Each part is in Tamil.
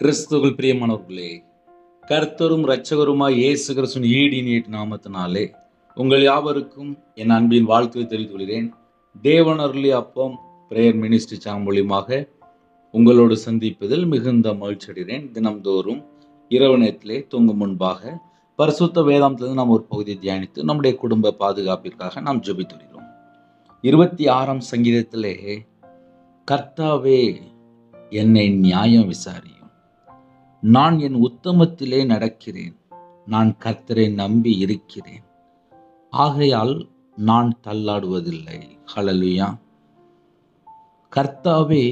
கிறிஸ்துவுக்குள் பிரியமானவர்களே, கர்த்தரும் இரட்சகருமாய் இயேசு கிறிஸ்துவின் ஈடினியேட் நாமத்தினாலே உங்கள் யாவருக்கும் என் அன்பின் வாழ்த்துக்களை தெரிவித்துக் கொள்கிறேன். தேவன் அருளிய அப்பம் பிரேயர் மினிஸ்ட்ரி சேனல் மூலியமாக உங்களோடு சந்திப்பதில் மிகுந்த மகிழ்ச்சி அடைகிறேன். தினம்தோறும் இரவு நேரத்திலே தூங்கும் முன்பாக பரிசுத்த வேதாந்தத்திலிருந்து நாம் ஒரு பகுதியை தியானித்து நம்முடைய குடும்ப பாதுகாப்பிற்காக நாம் ஜெபித்து வருகிறோம். 26ஆம் சங்கீதத்திலே, கர்த்தாவே என்னை நியாயம் விசாரியும், நான் என் உத்தமத்திலே நடக்கிறேன், நான் கர்த்தரை நம்பி இருக்கிறேன், ஆகையால் நான் தள்ளாடுவதில்லை. ஹல்லேலூயா. கர்த்தாவே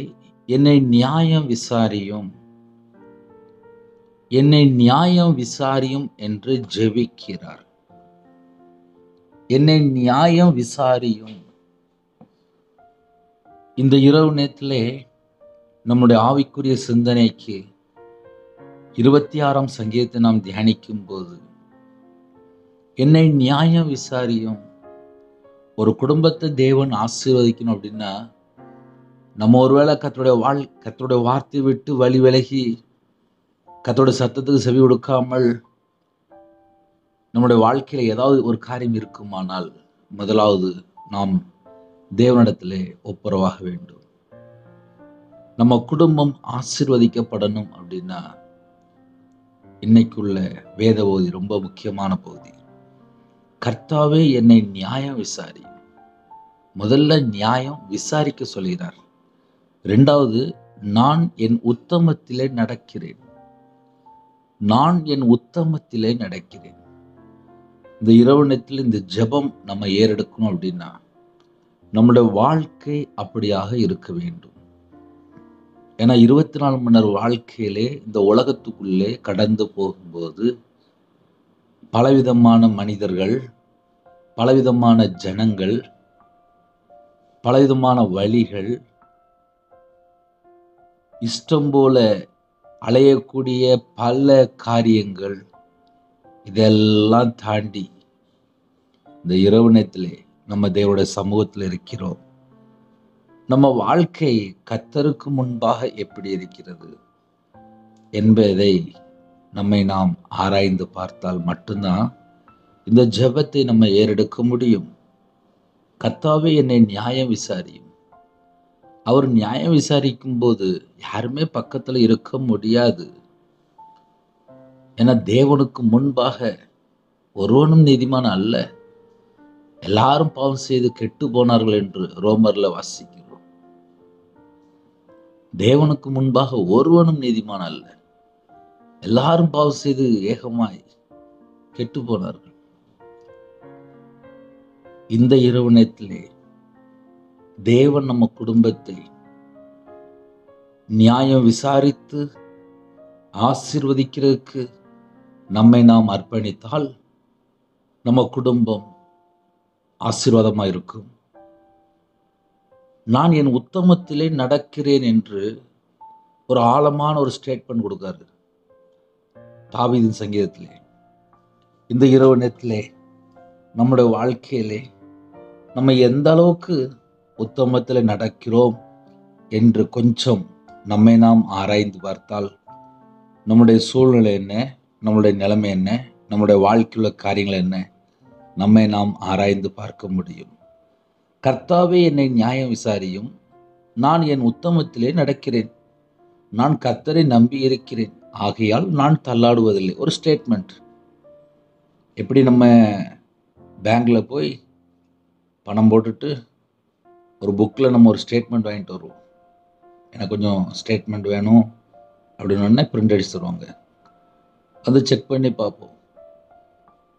என்னை நியாயம் விசாரியும், என்னை நியாயம் விசாரியும் என்று ஜெபிக்கிறார். என்னை நியாயம் விசாரியும். இந்த இரவு நேரத்திலே நம்முடைய ஆவிக்குரிய சிந்தனைக்கு 26ஆம் சங்கீதத்தை நாம் தியானிக்கும் போது, என்னை நியாயம் விசாரியும். ஒரு குடும்பத்தை தேவன் ஆசீர்வதிக்கணும் அப்படின்னா, நம்ம ஒருவேளை கர்த்தருடைய வார்த்தை விட்டு வழி விலகி கர்த்தருடைய சத்தத்துக்கு செவி கொடுக்காமல் நம்முடைய வாழ்க்கையில ஏதாவது ஒரு காரியம் இருக்குமானால், முதலாவது நாம் தேவனிடத்திலே ஒப்புரவாக வேண்டும். நம்ம குடும்பம் ஆசீர்வதிக்கப்படணும் அப்படின்னா, இன்னைக்குள்ள வேத பகுதி ரொம்ப முக்கியமான பகுதி. கர்த்தாவே என்னை நியாயம் விசாரியும். முதல்ல நியாயம் விசாரிக்க சொல்கிறார். இரண்டாவது, நான் என் உத்தமத்திலே நடக்கிறேன், நான் என் உத்தமத்திலே நடக்கிறேன். இந்த இரவு நேரத்தில் இந்த ஜெபம் நம்ம ஏறெடுக்கணும் அப்படின்னா, நம்முடைய வாழ்க்கை அப்படியாக இருக்க வேண்டும். ஏன்னா 24 மணி நேர வாழ்க்கையிலே இந்த உலகத்துக்குள்ளே கடந்து போகும்போது பலவிதமான மனிதர்கள், பலவிதமான ஜனங்கள், பலவிதமான வழிகள், இஷ்டம் போல அலையக்கூடிய பல காரியங்கள், இதெல்லாம் தாண்டி இந்த இரவு நேரத்திலே நம்ம தேவனுடைய சமூகத்தில் இருக்கிறோம். நம்ம வாழ்க்கை கர்த்தருக்கு முன்பாக எப்படி இருக்கிறது என்பதை நம்மை நாம் ஆராய்ந்து பார்த்தால் மட்டும்தான் இந்த ஜெபத்தை நம்ம ஏறெடுக்க முடியும். கர்த்தாவே என்னை நியாயம் விசாரியும். அவர் நியாயம் விசாரிக்கும் போது யாருமே பக்கத்துல இருக்க முடியாது. ஏன்னா தேவனுக்கு முன்பாக ஒருவனும் நீதிமான் அல்ல, எல்லாரும் பாவம் செய்து கெட்டு போனார்கள் என்று ரோமர்ல வாசிக்கிறோம். தேவனுக்கு முன்பாக ஒருவனும் நீதிமான் அல்ல, எல்லாரும் பாவம் செய்து ஏகமாய் கெட்டு போனார்கள். இந்த இரவு நேரத்திலே தேவன் நம்ம குடும்பத்தை நியாயம் விசாரித்து ஆசீர்வதிக்கிறதுக்கு நம்மை நாம் அர்ப்பணித்தால் நம்ம குடும்பம் ஆசீர்வாதமாக இருக்கும். நான் என் உத்தமத்திலே நடக்கிறேன் என்று ஒரு ஆழமான ஒரு ஸ்டேட்மெண்ட் கொடுக்காரு தாவீதின் சங்கீதத்திலே. இந்த இரவு நேரத்திலே நம்முடைய வாழ்க்கையிலே நம்ம எந்த அளவுக்கு உத்தமத்தில் நடக்கிறோம் என்று கொஞ்சம் நம்மை நாம் ஆராய்ந்து பார்த்தால், நம்முடைய சூழ்நிலை என்ன, நம்முடைய நிலைமை என்ன, நம்முடைய வாழ்க்கையுள்ள காரியங்கள் என்ன, நம்மை நாம் ஆராய்ந்து பார்க்க முடியும். கர்த்தாவே என்னை நியாயம் விசாரியும், நான் என் உத்தமத்திலே நடக்கிறேன், நான் கர்த்தரை நம்பி இருக்கிறேன், ஆகையால் நான் தள்ளாடுவதில்லை. ஒரு ஸ்டேட்மெண்ட். எப்படி நம்ம பேங்க்ல போய் பணம் போட்டுட்டு ஒரு புக்கில் நம்ம ஒரு ஸ்டேட்மெண்ட் வாங்கிட்டு வருவோம். எனக்கு கொஞ்சம் ஸ்டேட்மெண்ட் வேணும் அப்படின்னு பிரிண்ட் அடிச்சு தருவாங்க. அதை செக் பண்ணி பார்ப்போம்.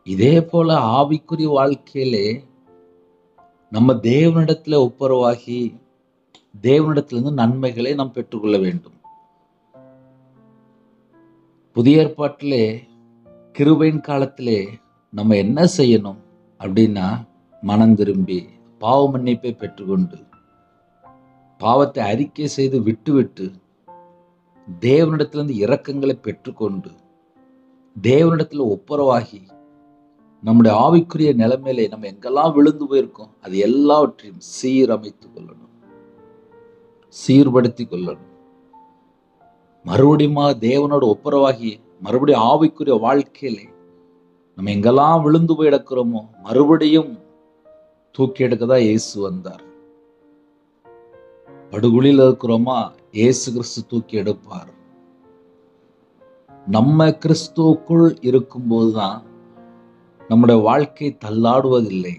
இதே போல ஆவிக்குரிய வாழ்க்கையிலே நம்ம தேவனிடத்தில் ஒப்புரவாகி தேவனிடத்திலிருந்து நன்மைகளை நாம் பெற்றுக்கொள்ள வேண்டும். புதிய ஏற்பாட்டிலே கிருபையின் காலத்திலே நம்ம என்ன செய்யணும் அப்படின்னா, மனம் திரும்பி பாவ மன்னிப்பை பெற்றுக்கொண்டு பாவத்தை அறிக்கை செய்து விட்டு தேவனிடத்திலிருந்து இரக்கங்களை பெற்றுக்கொண்டு தேவனிடத்தில் ஒப்புரவாகி நம்முடைய ஆவிக்குரிய நிலைமையிலே நம்ம எங்கெல்லாம் விழுந்து போயிருக்கோம் அது எல்லாவற்றையும் சீரமைத்துக் கொள்ளணும், சீர்படுத்திக் கொள்ளணும். மறுபடியும் தேவனோட ஒப்புரவாகி மறுபடியும் ஆவிக்குரிய வாழ்க்கையிலே நம்ம எங்கெல்லாம் விழுந்து போய் கிடக்கிறோமோ மறுபடியும் தூக்கி எடுக்க தான் இயேசு வந்தார். படுகுழியில் இருக்கிறோமா, இயேசு கிறிஸ்து தூக்கி எடுப்பார். நம்ம கிறிஸ்துவுக்குள் இருக்கும்போதுதான் நம்முடைய வாழ்க்கை தள்ளாடுவதில்லை.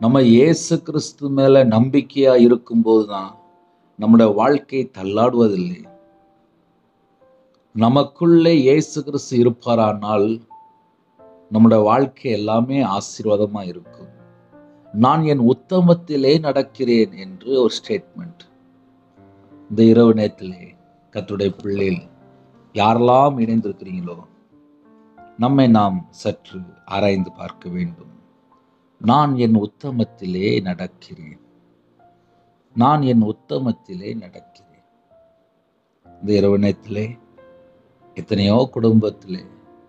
நம்ம இயேசு கிறிஸ்து மேல நம்பிக்கையா இருக்கும்போதுதான் நம்முடைய வாழ்க்கை தள்ளாடுவதில்லை. நமக்குள்ளே இயேசு கிறிஸ்து இருப்பாரானால் நம்முடைய வாழ்க்கை எல்லாமே ஆசீர்வாதமா இருக்கும். நான் என் உத்தமத்திலே நடக்கிறேன் என்று ஒரு ஸ்டேட்மெண்ட். இந்த இரவு நேரத்திலே கர்த்தருடைய பிள்ளைகள் யாரெல்லாம் இணைந்திருக்கிறீங்களோ நம்மை நாம் சற்று ஆராய்ந்து பார்க்க வேண்டும். நான் என் உத்தமத்திலே நடக்கிறேன். நான் என் உத்தமத்திலே நடக்கிறேன். இந்த இரவு நேரத்திலே எத்தனையோ குடும்பத்திலே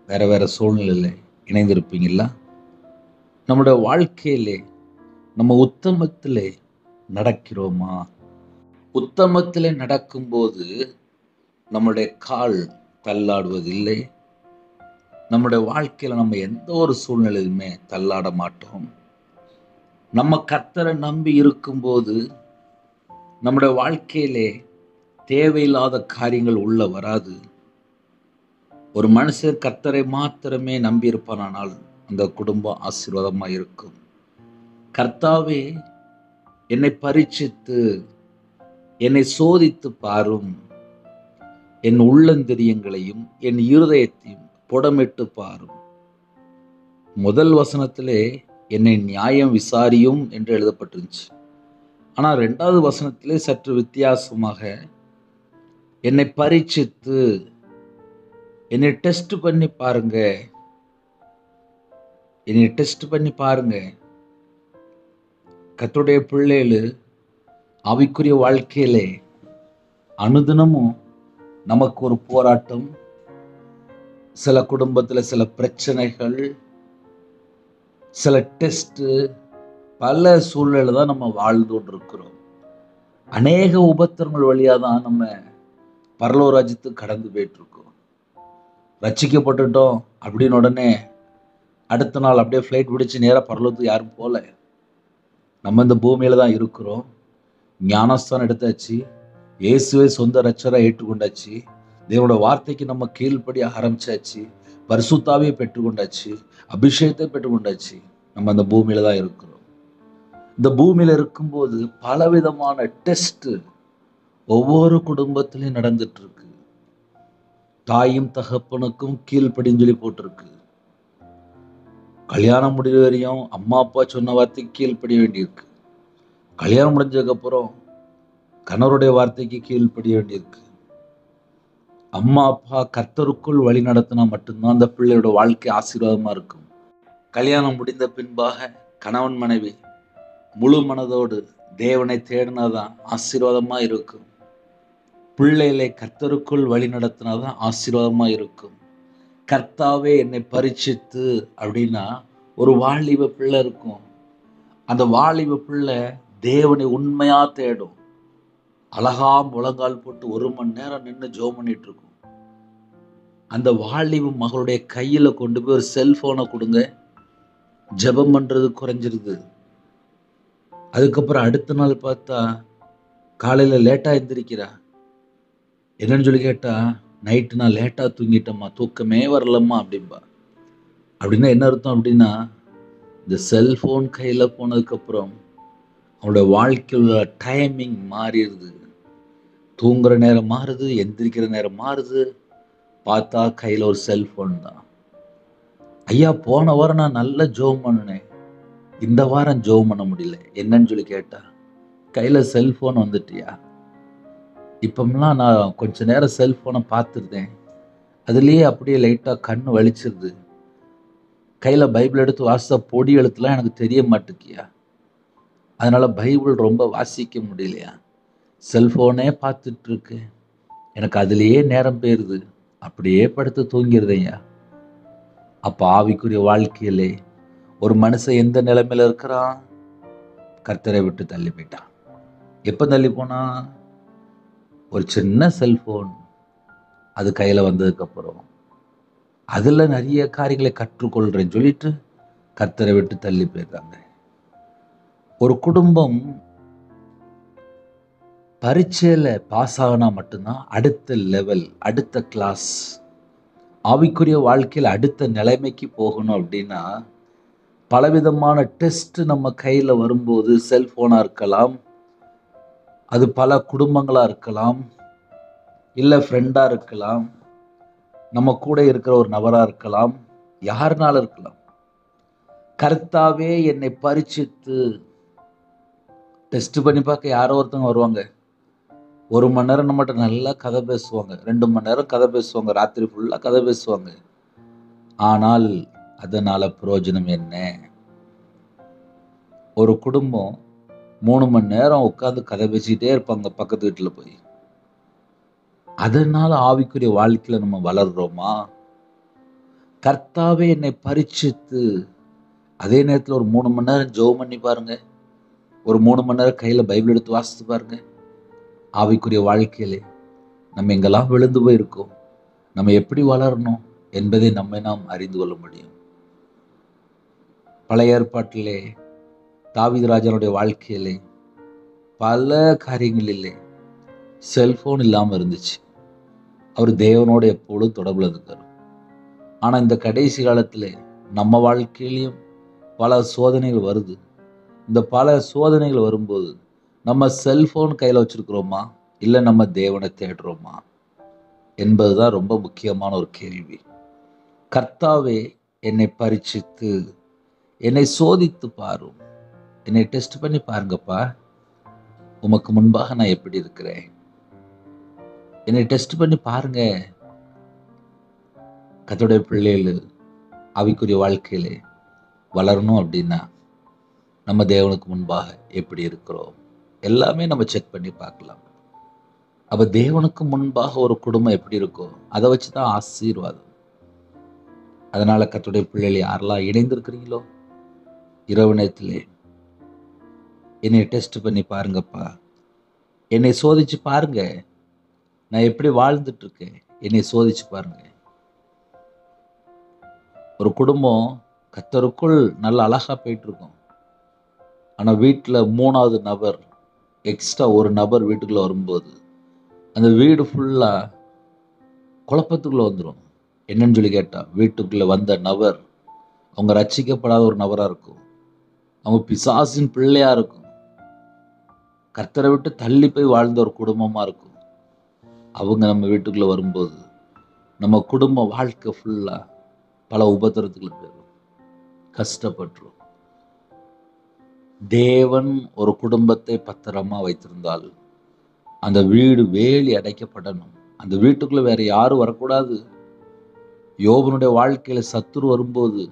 வேற வேற சூழ்நிலையில இணைந்திருப்பீங்களா? நம்முடைய வாழ்க்கையிலே நம்ம உத்தமத்திலே நடக்கிறோமா? உத்தமத்திலே நடக்கும்போது நம்முடைய கால் தள்ளாடுவதில்லை. நம்முடைய வாழ்க்கையில நம்ம எந்த ஒரு சூழ்நிலையிலுமே தள்ளாட மாட்டோம். நம்ம கர்த்தரை நம்பி இருக்கும்போது நம்முடைய வாழ்க்கையிலே தேவையில்லாத காரியங்கள் உள்ள வராது. ஒரு மனுஷன் கர்த்தரை மாத்திரமே நம்பி இருப்பானால் அந்த குடும்பம் ஆசீர்வாதமா இருக்கும். கர்த்தாவே, என்னை பரீட்சித்து என்னை சோதித்து பாரும், என் உள்ளந்திரியங்களையும் என் இருதயத்தையும் புடமிட்டு பாரும். முதல் வசனத்திலே என்னை நியாயம் விசாரியும் என்று எழுதப்பட்டிருந்துச்சு. ஆனால் 2வது வசனத்திலே சற்று வித்தியாசமாக என்னை பரீட்சித்து என்னை டெஸ்ட் பண்ணி பாருங்க, என்னை டெஸ்ட் பண்ணி பாருங்க. கர்த்தருடைய பிள்ளைகள் ஆவிக்குரிய வாழ்க்கையிலே அனுதினமும் நமக்கு ஒரு போராட்டம், சில குடும்பத்தில் சில பிரச்சனைகள், சில டெஸ்ட், பல சூழ்நிலை தான் நம்ம வாழ்ந்து கொண்டு இருக்கிறோம். அநேக உபத்திரங்கள் வழியாக தான் நம்ம பரலோக ராஜ்யத்துக்கு கடந்து போயிட்டு இருக்கோம். ரட்சிக்கப்பட்டுட்டோம் அப்படின்னு உடனே அடுத்த நாள் அப்படியே ஃப்ளைட் பிடிச்சி நேராக பரலோகத்துக்கு யாரும் போகல. நம்ம இந்த பூமியில தான் இருக்கிறோம். ஞானஸ்தானம் எடுத்தாச்சு, இயேசுவை சொந்த ரட்சகராக ஏற்றுக்கொண்டாச்சு, தேவனோட வார்த்தைக்கு நம்ம கீழ்ப்படிய ஆரம்பிச்சாச்சு, பரிசுத்தாவியை பெற்றுக்கொண்டாச்சு, அபிஷேகத்தை பெற்றுக்கொண்டாச்சு. நம்ம அந்த பூமியில தான் இருக்கிறோம். இந்த பூமியில இருக்கும்போது பலவிதமான டெஸ்ட் ஒவ்வொரு குடும்பத்திலையும் நடந்துட்டு இருக்கு. தாயும் தகப்பனுக்கும் கீழ்ப்படின்னு சொல்லி போட்டிருக்கு. கல்யாணம் முடிவு வரையும் அம்மா அப்பா சொன்ன வார்த்தைக்கு கீழ்ப்படிய வேண்டியிருக்கு. கல்யாணம் முடிஞ்சதுக்கு அப்புறம் கணவருடைய வார்த்தைக்கு கீழ்ப்படிய வேண்டியிருக்கு. அம்மா அப்பா கர்த்தருக்குள் வழி நடத்தினா மட்டும்தான் அந்த பிள்ளையோட வாழ்க்கை ஆசீர்வாதமா இருக்கும். கல்யாணம் முடிந்த பின்பாக கணவன் மனைவி முழு மனதோடு தேவனை தேடினாதான் ஆசீர்வாதமா இருக்கும். பிள்ளைகளை கர்த்தருக்குள் வழி நடத்தினாதான் ஆசீர்வாதமா இருக்கும். கர்த்தாவே என்னை பரீட்சித்து அப்படின்னா ஒரு வாலிப பிள்ளை இருக்கும். அந்த வாலிப பிள்ளை தேவனை உண்மையா தேடும். அழகா முழங்கால் போட்டு 1 மணி நேரம் நின்று ஜெபம் பண்ணிட்டு இருக்கும். அந்த வாலிப மகளுடைய கையில கொண்டு போய் ஒரு செல்போனை கொடுங்க, ஜெபம் பண்றது குறைஞ்சிருது. அதுக்கப்புறம் அடுத்த நாள் பார்த்தா காலையில லேட்டா எந்திரிக்கிறா. என்னன்னு சொல்லி கேட்டா, நைட்டு நான் லேட்டா தூங்கிட்டேம்மா, தூக்கமே வரலம்மா அப்படின்பா. அப்படின்னா என்ன அர்த்தம் அப்படின்னா, இந்த செல்போன் கையில போனதுக்கப்புறம் அவனுடைய வாழ்க்கையில் டைமிங் மாறிடுது. தூங்குற நேரம் மாறுது, எந்திரிக்கிற நேரம் மாறுது. பார்த்தா கையில் ஒரு செல்போன் தான். ஐயா, போன வாரம் நான் நல்லா ஜெபம் பண்ணினேன், இந்த வாரம் ஜெபம் பண்ண முடியல. என்னன்னு சொல்லி கேட்டா, கையில் செல்போன் வந்துட்டியா? இப்போம்லாம் நான் கொஞ்ச நேரம் செல்போனை பார்த்துருந்தேன், அதுலேயே அப்படியே லைட்டாக கண் வலிச்சிருது. கையில் பைபிள் எடுத்து வாசித்தா பொடி எழுத்துலாம் எனக்கு தெரிய மாட்டேங்கியா, அதனால பைபிள் ரொம்ப வாசிக்க முடியலையா, செல்போனே பார்த்துட்டு இருக்கு, எனக்கு அதுலேயே நேரம் போயிருது, அப்படியே படுத்து தூங்கிடுதையா. அப்போ ஆவிக்குரிய வாழ்க்கையிலே ஒரு மனுஷன் எந்த நிலைமையில இருக்கிறான்? கர்த்தரை விட்டு தள்ளி போயிட்டான். எப்போ தள்ளி போனா? ஒரு சின்ன செல்போன், அது கையில் வந்ததுக்கப்புறம் அதில் நிறைய காரியங்களை கற்றுக்கொள்கிறேன்னு சொல்லிட்டு கர்த்தரை விட்டு தள்ளி போயிருக்காங்க. ஒரு குடும்பம் பரீட்சையில் பாஸ் ஆகினா மட்டும்தான் அடுத்த லெவல், அடுத்த கிளாஸ், ஆவிக்குரிய வாழ்க்கையில் அடுத்த நிலைமைக்கு போகணும். அப்படின்னா பலவிதமான டெஸ்ட் நம்ம கையில் வரும்போது, செல்ஃபோனாக இருக்கலாம், அது பல குடும்பங்களாக இருக்கலாம், இல்லை ஃப்ரெண்டாக இருக்கலாம், நம்ம கூட இருக்கிற ஒரு நபராக இருக்கலாம், யாருனாலும் இருக்கலாம். கர்த்தாவே என்னை பரீட்சித்து டெஸ்ட் பண்ணி பார்க்க யாரோ ஒருத்தவங்க வருவாங்க. 1 மணி நேரம் நம்மகிட்ட நல்லா கதை பேசுவாங்க, 2 மணி நேரம் கதை பேசுவாங்க, ராத்திரி ஃபுல்லாக கதை பேசுவாங்க. ஆனால் அதனால் பிரயோஜனம் என்ன? ஒரு குடும்பம் 3 மணி நேரம் உட்காந்து கதை பேசிக்கிட்டே இருப்பாங்க பக்கத்து வீட்டில் போய். அதனால ஆவிக்குரிய வாழ்க்கையில் நம்ம வளர்றோமா? கர்த்தாவே என்னை பரீட்சித்து, அதே நேரத்தில் ஒரு 3 மணி நேரம் ஜெபம் பண்ணி பாருங்க, ஒரு 3 மணி நேரம் கையில் பைபிள் எடுத்து வாசித்து பாருங்க. ஆவிக்குரிய வாழ்க்கையிலே நம்ம எங்கெல்லாம் விழுந்து போயிருக்கோம், நம்ம எப்படி வளரணும் என்பதை நாம் அறிந்து கொள்ள முடியும். பழைய ஏற்பாட்டிலே தாவீது ராஜாவுடைய வாழ்க்கையிலே பல காரியங்களிலே செல்போன் இல்லாமல் இருந்துச்சு. அவர் தேவனோடு எப்பொழுதும் தொடர்பில் இருக்கார். ஆனால் இந்த கடைசி காலத்தில் நம்ம வாழ்க்கையிலையும் பல சோதனைகள் வருது. இந்த பல சோதனைகள் வரும்போது நம்ம செல்போன் கையில் வச்சிருக்கிறோமா, இல்லை நம்ம தேவனை தேடுறோமா என்பதுதான் ரொம்ப முக்கியமான ஒரு கேள்வி. கர்த்தாவே என்னை பரீட்சித்து, என்னை சோதித்து பாரும், என்னை டெஸ்ட் பண்ணி பாருங்கப்பா, உமக்கு முன்பாக நான் எப்படி இருக்கிறேன், என்னை டெஸ்ட் பண்ணி பாருங்க. கர்த்தருடைய பிள்ளைகள் ஆவிக்குரிய வாழ்க்கையிலே வளரணும் அப்படின்னா நம்ம தேவனுக்கு முன்பாக எப்படி இருக்கிறோம் எல்லாமே நம்ம செக் பண்ணி பார்க்கலாம். அப்ப தேவனுக்கு முன்பாக ஒரு குடும்பம் எப்படி இருக்கும், அதை வச்சுதான் ஆசீர்வாதம். அதனால கர்த்தருடைய பிள்ளைகள் யாரெல்லாம் இணைந்திருக்கிறீங்களோ, இரவு நேரத்திலே என்னை டெஸ்ட் பண்ணி பாருங்கப்பா, என்னை சோதிச்சு பாருங்க, நான் எப்படி வாழ்ந்துட்டு இருக்கேன், என்னை சோதிச்சு பாருங்க. ஒரு குடும்பம் கர்த்தருக்குள் நல்ல அழகா போயிட்டு இருக்கும். ஆனா வீட்டில் 3வது நபர், எக்ஸ்ட்ரா ஒரு நபர் வீட்டுக்குள்ள வரும்போது அந்த வீடு ஃபுல்லா குழப்பத்துக்குள்ள வந்துடும். என்னன்னு சொல்லி கேட்டா, வீட்டுக்குள்ள வந்த நபர் அவங்க ரட்சிக்கப்படாத ஒரு நபரா இருக்கும், அவங்க பிசாசின் பிள்ளையா இருக்கும், கர்த்தரை விட்டு தள்ளி போய் வாழ்ந்த ஒரு குடும்பமா இருக்கும். அவங்க நம்ம வீட்டுக்குள்ள வரும்போது நம்ம குடும்ப வாழ்க்கை ஃபுல்லா பல உபத்திரத்துக்குள்ள போயிடும், கஷ்டப்பட்டுரும். தேவன் ஒரு குடும்பத்தை பத்திரமா வைத்திருந்தால் அந்த வீடு வேலி அடைக்கப்படணும், அந்த வீட்டுக்குள்ள வேற யாரும் வரக்கூடாது. யோபனுடைய வாழ்க்கையில சத்துரு வரும்போது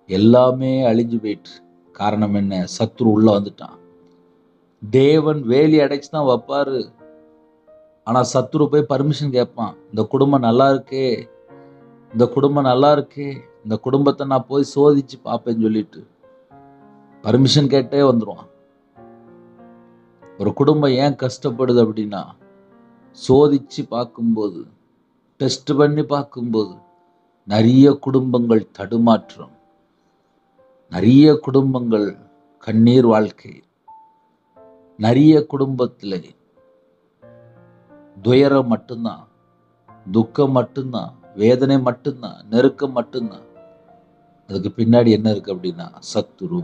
எல்லாமே அழிஞ்சு போயிட்டு. காரணம் என்ன? சத்துரு உள்ள வந்துட்டான். தேவன் வேலி அடைச்சுதான் வைப்பாரு. ஆனா சத்துரு போய் பர்மிஷன் கேட்பான், இந்த குடும்பம் நல்லா இருக்கே, இந்த குடும்பம் நல்லா இருக்கே, இந்த குடும்பத்தை நான் போய் சோதிச்சு பார்ப்பேன்னு சொல்லிட்டு பர்மிஷன் கேட்டே வந்துடுவான். ஒரு குடும்பம் ஏன் கஷ்டப்படுது அப்படின்னா, சோதிச்சு பார்க்கும்போது, டெஸ்ட் பண்ணி பார்க்கும்போது நிறைய குடும்பங்கள் தடுமாற்றம், நிறைய குடும்பங்கள் கண்ணீர் வாழ்க்கை, நிறைய குடும்பத்தில் துயரம் மட்டும்தான், துக்கம் மட்டும்தான், வேதனை மட்டும்தான், நெருக்கம் மட்டும்தான். அதுக்கு பின்னாடி என்ன இருக்கு அப்படின்னா சத்துரு.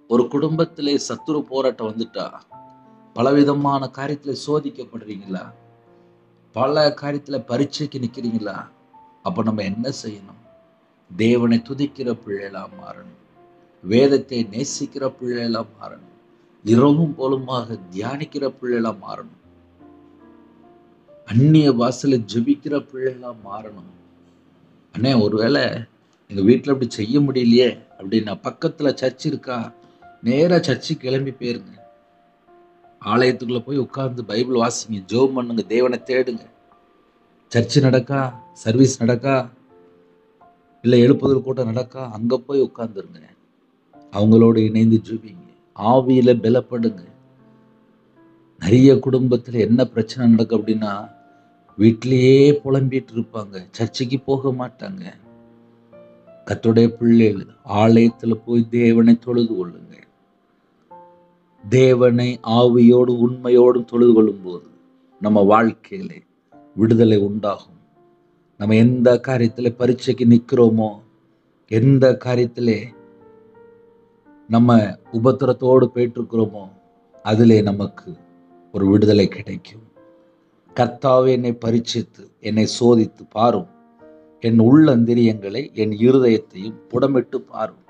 ஒரு குடும்பத்திலே சத்துரு போராட்டம் வந்துட்டா பலவிதமான காரியத்துல சோதிக்கப்படுறீங்களா, பல காரியத்துல பரீட்சைக்கு நிக்கிறீங்களா? அப்ப நம்ம என்ன செய்யணும்? தேவனை துதிக்கிற பிள்ளைகளா மாறணும், வேதத்தை நேசிக்கிற பிள்ளைகளா மாறணும், இரவும் போலுமாக தியானிக்கிற பிள்ளைகளா மாறணும், அந்நிய வாசல ஜெபிக்கிற பிள்ளைகளா மாறணும். அண்ணே, ஒருவேளை எங்க வீட்டுல அப்படி செய்ய முடியலையே அப்படின்னா, பக்கத்துல சர்ச் இருக்கா, நேரா சர்ச்சு கிளம்பி போயிருங்க, ஆலயத்துக்குள்ள போய் உட்கார்ந்து பைபிள் வாசிங்க, ஜெபம் பண்ணுங்க, தேவனை தேடுங்க. சர்ச்சு நடக்கா, சர்வீஸ் நடக்கா, இல்லை எழுப்புதல் கூட்டம் நடக்கா, அங்க போய் உட்கார்ந்துருங்க, அவங்களோடு இணைந்து ஜெபிங்க, ஆவியில பலப்படுங்க. நிறைய குடும்பத்துல என்ன பிரச்சனை நடக்கும் அப்படின்னா, வீட்டிலேயே புலம்பிட்டு இருப்பாங்க, சர்ச்சைக்கு போக மாட்டாங்க. கர்த்தருடைய பிள்ளைகள் ஆலயத்துல போய் தேவனை தொழுது கொள்ளுங்க. தேவனை ஆவியோடு உண்மையோடும் தொழுது கொள்ளும் போது நம்ம வாழ்க்கையில விடுதலை உண்டாகும். நம்ம எந்த காரியத்துல பரீட்சைக்கு நிக்கிறோமோ, எந்த காரியத்திலே நம்ம உபத்திரத்தோடு போயிட்டு இருக்கிறோமோ, அதிலே நமக்கு ஒரு விடுதலை கிடைக்கும். கர்த்தாவே என்னை பரீட்சித்து என்னை சோதித்து பாரும், என் உள்ளந்திரியங்களை என் இருதயத்தையும் புடமிட்டு பாரும்.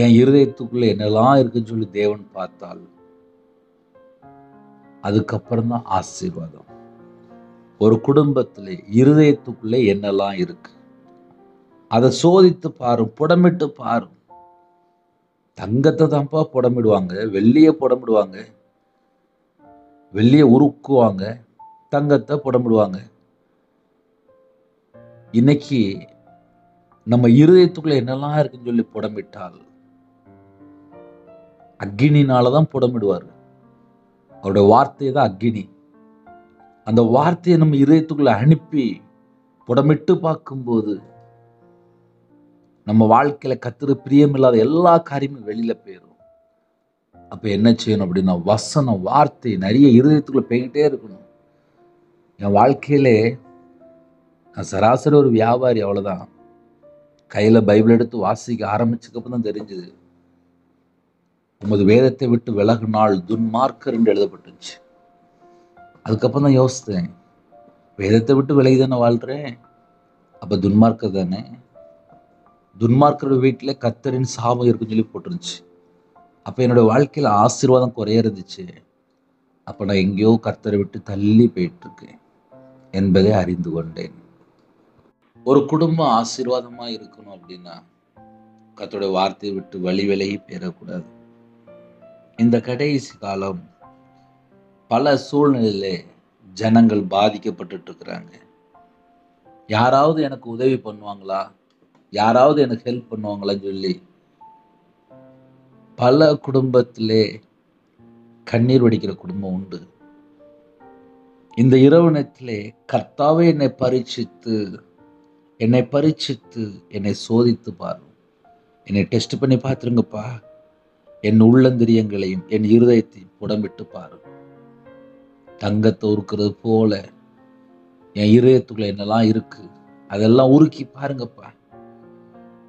என் இருதயத்துக்குள்ள என்னெல்லாம் இருக்குன்னு சொல்லி தேவன் பார்த்தால் அதுக்கப்புறம் தான் ஆசீர்வாதம். ஒரு குடும்பத்திலே இருதயத்துக்குள்ளே என்னெல்லாம் இருக்கு அதை சோதித்து பாரும், புடமிட்டு பாரும். தங்கத்தை தான்ப்பா புடமிடுவாங்க, வெள்ளியை புடமிடுவாங்க, வெள்ளியை உருக்குவாங்க, தங்கத்தை புடமிடுவாங்க. இன்னைக்கு நம்ம இருதயத்துக்குள்ள என்னெல்லாம் இருக்குன்னு சொல்லி புடமிட்டால் அக்கினினாலதான் புடமிடுவார். அவருடைய வார்த்தை தான் அக்கினி. அந்த வார்த்தையை நம்ம இதயத்துக்குள்ள அனுப்பி புடமிட்டு பார்க்கும்போது நம்ம வாழ்க்கையில கர்த்தருக்கு பிரியமில்லாத எல்லா காரியமும் வெளியில போயிடும். அப்ப என்ன செய்யணும் அப்படின்னா, வசனம் வார்த்தை நிறைய இருதயத்துக்குள்ள போய்கிட்டே இருக்கணும். என் வாழ்க்கையிலே நான் சராசரி ஒரு வியாபாரி, அவ்வளவுதான். கையில பைபிள் எடுத்து வாசிக்க ஆரம்பிச்சதுக்கு தான் தெரிஞ்சது, உமது வேதத்தை விட்டு விலகுநாள் துன்மார்க்கர் என்று எழுதப்பட்டுச்சு. அதுக்கப்புறம் தான் யோசித்தேன், வேதத்தை விட்டு விலகி தானே வாழ்றேன், அப்ப துன்மார்க்கர் தானே. துன்மார்க்கருடைய வீட்டில் கர்த்தரின் சாபம் இருக்குன்னு சொல்லி போட்டுருந்துச்சு. அப்ப என்னோட வாழ்க்கையில ஆசீர்வாதம் குறைய இருந்துச்சு. அப்ப நான் எங்கேயோ கர்த்தரை விட்டு தள்ளி போயிட்டு இருக்கேன் என்பதை அறிந்து கொண்டேன். ஒரு குடும்பம் ஆசீர்வாதமா இருக்கணும் அப்படின்னா கர்த்தருடைய வார்த்தையை விட்டு வழி விலகி பெறக்கூடாது. இந்த கடைசி காலம் பல சூழ்நிலையில ஜனங்கள் பாதிக்கப்பட்டு இருக்கிறாங்க. யாராவது எனக்கு உதவி பண்ணுவாங்களா, யாராவது எனக்கு ஹெல்ப் பண்ணுவாங்களான்னு சொல்லி பல குடும்பத்திலே கண்ணீர் வடிக்கிற குடும்பம் உண்டு. இந்த இரவு நேரத்திலே கர்த்தாவே என்னை பரீட்சித்து என்னை சோதித்து பாரு, என்னை டெஸ்ட் பண்ணி பார்த்துருங்கப்பா, என் உள்ளந்திரியங்களையும் என் இருதயத்தையும் புடமிட்டு பாரு. தங்கத்தை உருக்கிறது போல என் இருதயத்துக்குள்ள என்னெல்லாம் இருக்கு அதெல்லாம் உருக்கி பாருங்கப்பா.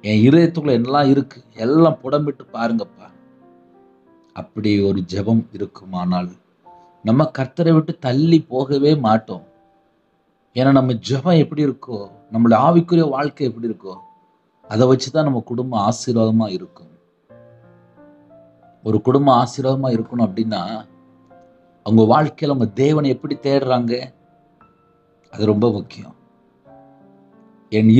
என் இருதயத்துக்குள்ள என்னெல்லாம் இருக்கு எல்லாம் புடமிட்டு பாருங்கப்பா. அப்படி ஒரு ஜெபம் இருக்குமானால் நம்ம கர்த்தரை விட்டு தள்ளி போகவே மாட்டோம். ஏன்னா நம்ம ஜெபம் எப்படி இருக்கோ, நம்மளுடைய ஆவிக்குரிய வாழ்க்கை எப்படி இருக்கோ, அதை வச்சுதான் நம்ம குடும்பம் ஆசீர்வாதமா இருக்கும். ஒரு குடும்பம் ஆசீர்வாதமா இருக்கணும் அப்படின்னா அவங்க வாழ்க்கையில அவங்க தேவனை எப்படி தேடுறாங்க, அது ரொம்ப முக்கியம். என்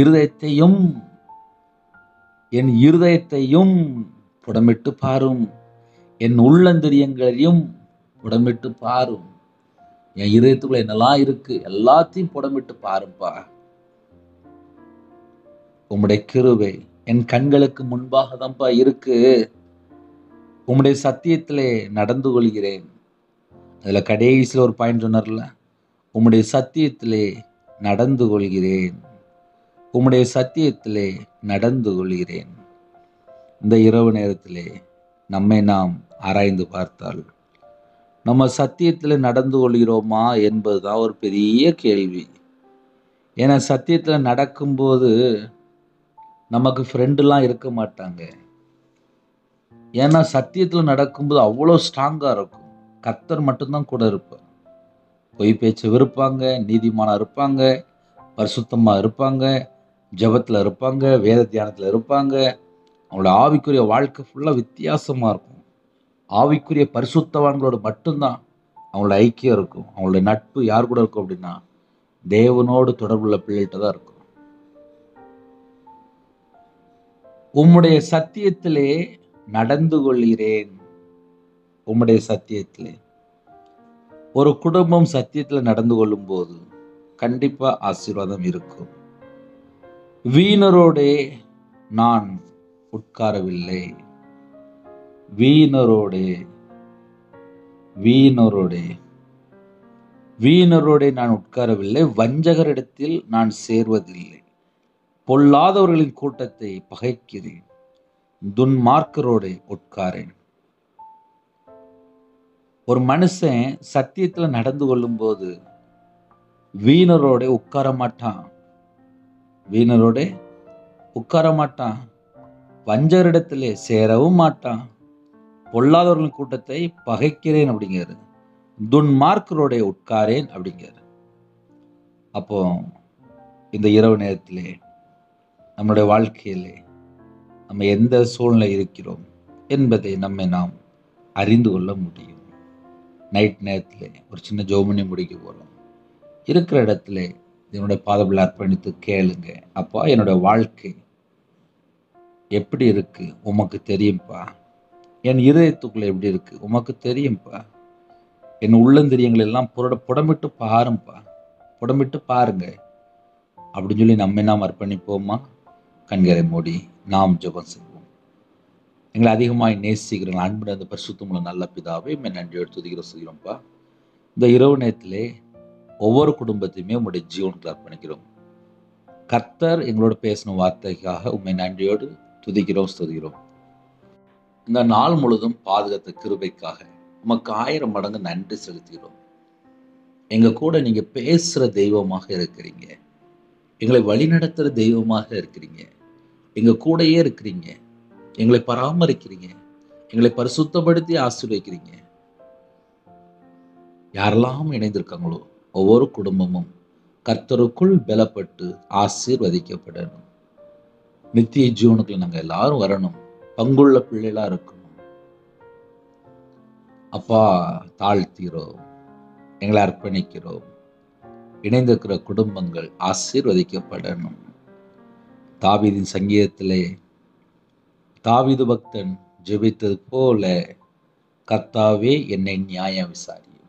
இருதயத்தையும் புடமிட்டு பாரும், என் உள்ளந்திரியங்களையும் புடமிட்டு பாரும். என் இருதயத்துக்குள்ள என்னெல்லாம் இருக்கு எல்லாத்தையும் புடமிட்டு பாருப்பா. உம்முடைய கிருபை என் கண்களுக்கு முன்பாக தான்ப்பா இருக்கு. உம்முடைய சத்தியத்திலே நடந்து கொள்கிறேன். அதுல கடைசியில் ஒரு பாயிண்ட் சொன்னார்ல, உம்முடைய சத்தியத்திலே நடந்து கொள்கிறேன், உம்முடைய சத்தியத்திலே நடந்து கொள்கிறேன். இந்த இரவு நேரத்திலே நம்மை நாம் ஆராய்ந்து பார்த்தால் நம்ம சத்தியத்தில் நடந்து கொள்கிறோமா என்பதுதான் ஒரு பெரிய கேள்வி. ஏன்னா சத்தியத்தில் நடக்கும்போது நமக்கு ஃப்ரெண்டுலாம் இருக்க மாட்டாங்க. ஏன்னா சத்தியத்தில் நடக்கும்போது அவ்வளோ ஸ்ட்ராங்காக இருக்கும். கர்த்தர் மட்டும்தான் கூட இருப்பார். பொய் பேச்சு இருப்பாங்க, நீதிமானா இருப்பாங்க, பரிசுத்தமாக இருப்பாங்க, ஜெபத்தில் இருப்பாங்க, வேத தியானத்தில் இருப்பாங்க. அவங்களோட ஆவிக்குரிய வாழ்க்கை ஃபுல்லாக வித்தியாசமாக இருக்கும். ஆவிக்குரிய பரிசுத்தவான்களோட மட்டும்தான் அவங்களோட ஐக்கியம் இருக்கும். அவங்களுடைய நட்பு யார் கூட இருக்கும் அப்படின்னா தேவனோடு தொடர்புள்ள பிள்ளைகிட்ட தான் இருக்கும். உம்முடைய சத்தியத்திலே நடந்து கொள்கிறேன். உம்முடைய சத்தியத்திலே ஒரு குடும்பம் சத்தியத்தில் நடந்து கொள்ளும் போது கண்டிப்பா ஆசீர்வாதம் இருக்கும். வீணரோடே நான் உட்காரவில்லை, வீணரோடே வீணரோட நான் உட்காரவில்லை, வஞ்சகரிடத்தில் நான் சேர்வதில்லை. பொல்லாதவர்களின் கூட்டத்தை பகைக்கிறேன், துன்மார்க்கரோட உட்காரேன். ஒரு மனுஷன் சத்தியத்துல நடந்து கொள்ளும் போது வீணரோட உட்கார மாட்டான், வீணரோட உட்கார மாட்டான், வஞ்சகரிடத்திலே சேரவும் மாட்டான், பொல்லாதவர்களின் கூட்டத்தை பகைக்கிறேன் அப்படிங்கிறாரு, துன்மார்க்கரோட உட்காரேன் அப்படிங்கிறாரு. அப்போ இந்த இரவு நேரத்திலே நம்முடைய வாழ்க்கையிலே நம்ம எந்த சூழ்நிலை இருக்கிறோம் என்பதை நாம் அறிந்து கொள்ள முடியும். நைட் நேரத்தில் ஒரு சின்ன ஜோமனி முடிக்க போகிறோம். இருக்கிற இடத்துல என்னுடைய பாதத்தில் அர்ப்பணித்து கேளுங்க. அப்பா, என்னோட வாழ்க்கை எப்படி இருக்கு உமக்கு தெரியும்பா. என் இதயத்துக்குள்ள எப்படி இருக்கு உமக்கு தெரியும்பா. என் உள்ளந்திரியங்கள் எல்லாம் புடமிட்டு பாருப்பா, புடமிட்டு பாருங்க அப்படின்னு சொல்லி நாம் அர்ப்பணிப்போமா? கண்களை மூடி நாம் ஜெபம் செய்வோம். எங்களை அதிகமாக நேசிக்கிற அன்பு அந்த பரிசுத்தமுள்ள நல்ல பிதாவே, நன்றியோடு துதிக்கிறோம்ப்பா. இந்த இரவு நேரத்திலே ஒவ்வொரு குடும்பத்தையுமே உங்களுடைய ஜீவனுக்கு அர்ப்பணிக்கிறோம். கர்த்தர் எங்களோட பேசின வார்த்தைக்காக உண்மை நன்றியோடு துதிக்கிறோம், ஸ்துதிக்கிறோம். இந்த நாள் முழுதும் பாதுகாத்த கிருபைக்காக உமக்கு 1000 மடங்கு நன்றி செலுத்துகிறோம். எங்க கூட நீங்க பேசுற தெய்வமாக இருக்கிறீங்க, எங்களை வழிநடத்துற தெய்வமாக இருக்கிறீங்க, எங்க கூடயே இருக்கிறீங்க, எங்களை பராமரிக்கிறீங்க, எங்களை பரிசுத்தப்படுத்தி ஆசீர்வதிக்கிறீங்க. யாரெல்லாம் இணைந்திருக்காங்களோ ஒவ்வொரு குடும்பமும் கர்த்தருக்குள் பலப்பட்டு ஆசீர்வதிக்கப்படணும். நித்திய ஜீவனுக்குள்ள நாங்கள் எல்லாரும் வரணும், பங்குள்ள பிள்ளைகளா இருக்கணும். அப்பா, தாழ்த்திரோம், எங்களை அர்ப்பணிக்கிறோம். இணைந்திருக்கிற குடும்பங்கள் ஆசீர்வதிக்கப்படணும். தாவீதின் சங்கீதத்திலே தாவீது பக்தன் ஜெபித்தது போல, கர்த்தாவே என்னை நியாயம் விசாரியும்.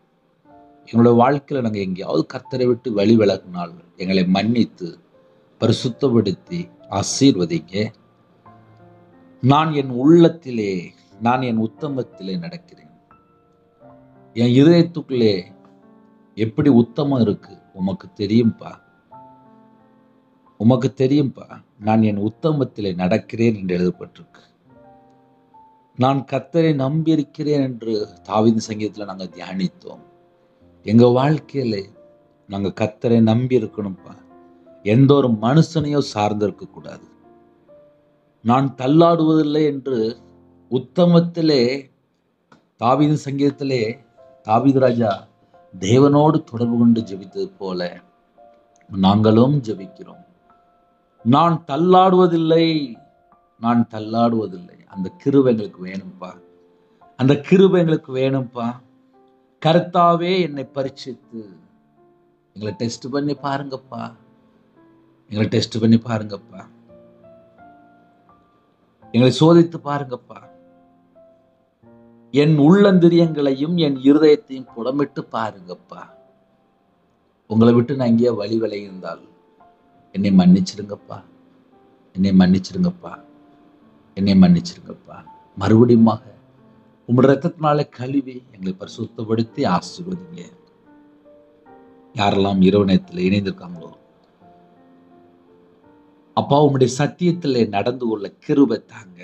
எங்களுடைய வாழ்க்கையில நாங்கள் எங்கேயாவது கர்த்தரை விட்டு வழி விலகினால் எங்களை மன்னித்து பரிசுத்தப்படுத்தி ஆசீர்வதிங்க. நான் என் உள்ளத்திலே, நான் என் உத்தமத்திலே நடக்கிறேன். என் இதயத்துக்குள்ளே எப்படி உத்தமம் இருக்கு உமக்கு தெரியும்பா, உமக்கு தெரியும்பா. நான் என் உத்தமத்திலே நடக்கிறேன் என்று எழுதப்பட்டிருக்கு. நான் கர்த்தரை நம்பியிருக்கிறேன் என்று தாவீதின் சங்கீதத்தில் நாங்கள் தியானித்தோம். எங்க வாழ்க்கையில நாங்க கர்த்தரை நம்பி இருக்கணும்ப்பா. எந்த ஒரு மனுஷனையோ சார்ந்து இருக்க கூடாது. நான் தள்ளாடுவதில்லை என்று உத்தமத்திலே தாவீதின் சங்கீதத்திலே தாவீது ராஜா தேவனோடு தொடர்பு கொண்டு ஜெபித்தது போல நாங்களும் ஜெபிக்கிறோம். நான் தள்ளாடுவதில்லை, நான் தள்ளாடுவதில்லை. அந்த கிருபை எங்களுக்கு வேணும்ப்பா, அந்த கிருபை எங்களுக்கு வேணும்ப்பா. கர்த்தாவே என்னை பரீட்சித்து எங்களை டெஸ்ட் பண்ணி பாருங்கப்பா, எங்களை டெஸ்ட் பண்ணி பாருங்கப்பா, எங்களை சோதித்து பாருங்கப்பா. என் உள்ளந்திரியங்களையும் என் இருதயத்தையும் புடமிட்டு பாருங்கப்பா. உங்களை விட்டு நான் எங்கேயோ வழி விலகி இருந்தால் என்னை மன்னிச்சிருங்கப்பா, என்னை மன்னிச்சிருங்கப்பா, என்னை மன்னிச்சிருங்கப்பா. மறுபடியும் உங்களுடைய ரத்தத்தினாலே கழுவி எங்களை பரிசுத்தப்படுத்தி ஆசீர்வதிங்க. யாரெல்லாம் இரவு நேரத்தில் இணைந்திருக்காங்களோ அப்பா, உங்களுடைய சத்தியத்திலே நடந்து கொள்ள கிருபை தாங்க,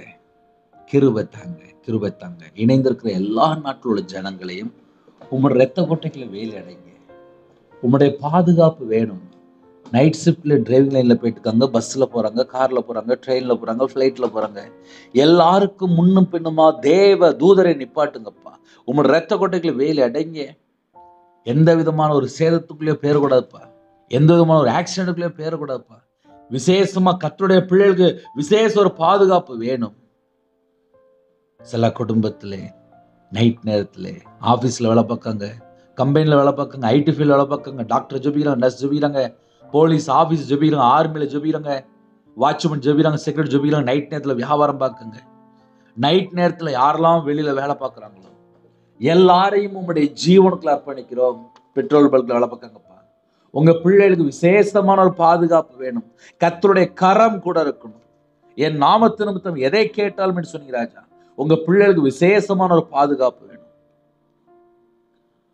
கிருபை தாங்க, கிருபை தாங்க. இணைந்திருக்கிற எல்லா நாட்டில் உள்ள ஜனங்களையும் உங்களுடைய ரத்த கோட்டைகளை வேலை அடைங்க. உங்களுடைய பாதுகாப்பு வேணும். நைட் ஷிஃப்ட்ல டிரைவிங் லைன்ல போயிட்டு இருக்காங்க, பஸ்ல போறாங்க, கார்ல போறாங்க, ட்ரெயின்ல போறாங்க, ஃபிளைட்ல போறாங்க. எல்லாருக்கும் முன்னும் பின்னுமா தேவ தூதரை நிப்பாட்டுங்கப்பா. உங்களோட ரத்த கோட்டைகளை வேலை அடைங்க. எந்த விதமான ஒரு சேதத்துக்குள்ளேயோ பேரக்கூடாதுப்பா, எந்த விதமான ஒரு ஆக்சிடென்ட்டுக்குள்ளேயோ பேரக்கூடாதுப்பா. விசேஷமா கர்த்தருடைய பிள்ளைகளுக்கு விசேஷ ஒரு பாதுகாப்பு வேணும். சில குடும்பத்திலே நைட் நேரத்திலே ஆபீஸ்ல வேலை பார்க்காங்க, கம்பெனில வேலை பார்க்காங்க, ஐடி ஃபீல்ட் வேலை பார்க்காங்க, டாக்டர் ஜெபிக்கிறாங்க, நர்ஸ் ஜெபிக்கிறாங்க, போலீஸ் ஆபீஸ் ஜெபிக்கிறாங்க, ஆர்மியில ஜெபிக்கிறாங்க, வாட்ச்மேன் ஜெபிக்கிறாங்க, செக்யூரிட்டி ஜெபிக்கிறாங்க. நைட் நேரத்தில் வியாபாரம் பார்க்குங்க. நைட் நேரத்தில் யாரெல்லாம் வெளியில வேலை பார்க்குறாங்களோ எல்லாரையும் உங்களுடைய ஜீவனுக்குள்ள அர்ப்பணிக்கிறோம். பெட்ரோல் பல்க்ல வேலை பார்க்காங்கப்பா, உங்க பிள்ளைகளுக்கு விசேஷமான ஒரு பாதுகாப்பு வேணும். கர்த்தருடைய கரம் கூட இருக்கணும். என் நாமத்து நிமித்தம் எதை கேட்டாலும் சொன்னீங்க ராஜா, உங்க பிள்ளைகளுக்கு விசேஷமான ஒரு பாதுகாப்பு வேணும்.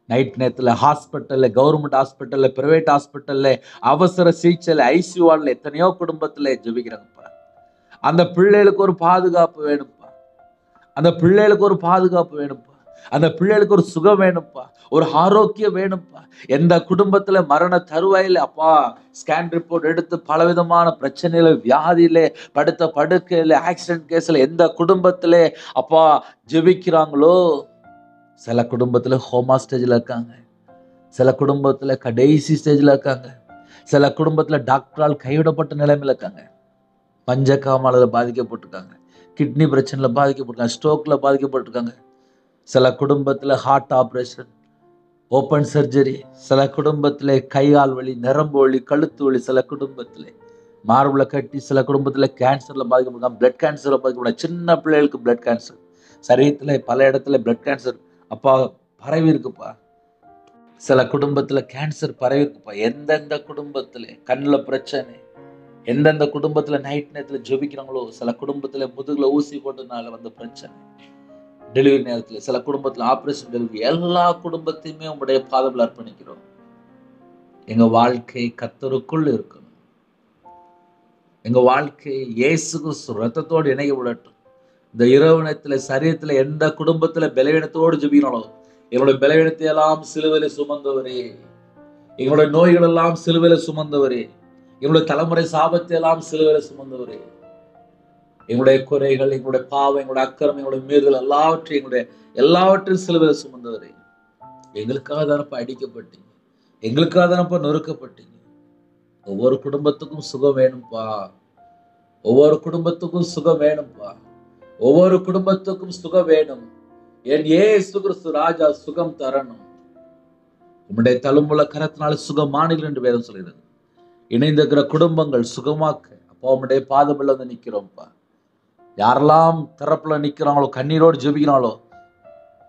நைட் நேரத்துல ஹாஸ்பிட்டல்ல, கவர்மெண்ட் ஹாஸ்பிட்டல்ல, பிரைவேட் ஹாஸ்பிட்டல்ல, அவசர சிகிச்சையில, ஐசியூல எத்தனையோ குடும்பத்துல ஜெபிக்கிறாங்கப்பா. அந்த பிள்ளைகளுக்கு ஒரு பாதுகாப்பு வேணும்ப்பா. அந்த பிள்ளைகளுக்கு ஒரு பாதுகாப்பு வேணும்ப்பா. அந்த பிள்ளைகளுக்கு ஒரு சுகம் வேணும்ப்பா. ஒரு ஆரோக்கியம் வேணும்ப்பா. எந்த குடும்பத்துல மரண தருவாயில அப்பா ஸ்கேன் ரிப்போர்ட் எடுத்து பலவிதமான பிரச்சனையில, வியாதியில, படுத்த படுக்கையில, ஆக்சிடென்ட் கேஸ்ல எந்த குடும்பத்திலே அப்பா ஜெபிக்கிறாங்களோ, சில குடும்பத்துல ஹோமா ஸ்டேஜ்ல இருக்காங்க. சில குடும்பத்துல கடைசி ஸ்டேஜ்ல இருக்காங்க. சில குடும்பத்துல டாக்டரால் கைவிடப்பட்ட நிலைமையில இருக்காங்க. பஞ்சகாமால பாதிக்கப்பட்டிருக்காங்க. கிட்னி பிரச்சனையில பாதிக்கப்பட்டிருக்காங்க. ஸ்ட்ரோக்ல பாதிக்கப்பட்டிருக்காங்க. சில குடும்பத்துல ஹார்ட் ஆபரேஷன், ஓப்பன் சர்ஜரி. சில குடும்பத்துல கை கால் வலி, நரம்பு வலி, கழுத்து வலி. சில குடும்பத்துல மார்புல கட்டி, சில குடும்பத்துல கேன்சர்ல பாதிக்கப்பட்டிருக்காங்க. பிளட் கேன்சர்ல பாதிக்கப்பட்ட சின்ன பிள்ளைகளுக்கு பிளட் கேன்சர். சரீரத்துல பல இடத்துல பிளட் கேன்சர் அப்பா பரவி இருக்குப்பா. சில குடும்பத்துல கேன்சர் பரவி இருக்குப்பா. எந்தெந்த குடும்பத்துல கண்ணுல பிரச்சனை, எந்தெந்த குடும்பத்துல நைட் நேரத்துல ஜெபிக்கிறாங்களோ, சில குடும்பத்துல முதுகுல ஊசி போட்டதுனால வந்த பிரச்சனை, டெலிவரி நேரத்துல, சில குடும்பத்துல ஆபரேஷன் டெலிவரி, எல்லா குடும்பத்தையுமே உங்களுடைய பாதத்தில் அர்ப்பணிக்கிறோம். எங்க வாழ்க்கை கர்த்தருக்குள் இருக்கணும். எங்க வாழ்க்கை இயேசு கிறிஸ்து ரத்தத்தோடு இணைக்கப்படட்டும். இந்த இரவு நேரத்துல சரீரத்துல எந்த குடும்பத்துல பலவீனத்தோடு ஜெபிக்கிறாங்களோ, எங்களுடைய பலவீனத்தை எல்லாம் சிலுவையில சுமந்தவரே, எங்களுடைய நோய்கள் எல்லாம் சிலுவையில சுமந்தவரே, எங்களுடைய தலைமுறை சாபத்தை எல்லாம் சிலுவையில சுமந்தவரே, எங்களுடைய குறைகள், எங்களுடைய பாவம், எங்களுடைய அக்கிரமம், எங்களுடைய மீறுதல் எல்லாவற்றையும் சிலுவையில சுமந்தவரே, எங்களுக்காக தானப்பா அடிக்கப்பட்டீங்க, எங்களுக்காக தானப்பா நொறுக்கப்பட்டீங்க. ஒவ்வொரு குடும்பத்துக்கும் சுகம் வேணும்பா. ஒவ்வொரு குடும்பத்துக்கும் சுகம் வேணும்பா. ஒவ்வொரு குடும்பத்துக்கும் சுகம் வேணும். என் இயேசு கிறிஸ்து ராஜா சுகம் தரணும். உம்முடைய தழும்புள்ள கரத்தினால சுகமானீர்கள் என்று வேதம் சொல்கிறது. இணைந்திருக்கிற குடும்பங்கள் சுகமாக்க அப்பா உம்முடைய பாதபடில வந்து நிக்கிறோம்ப்பா. யாரெல்லாம் தரப்புல நிக்கிறாங்களோ, கண்ணீரோடு ஜெபிக்கிறாங்களோ,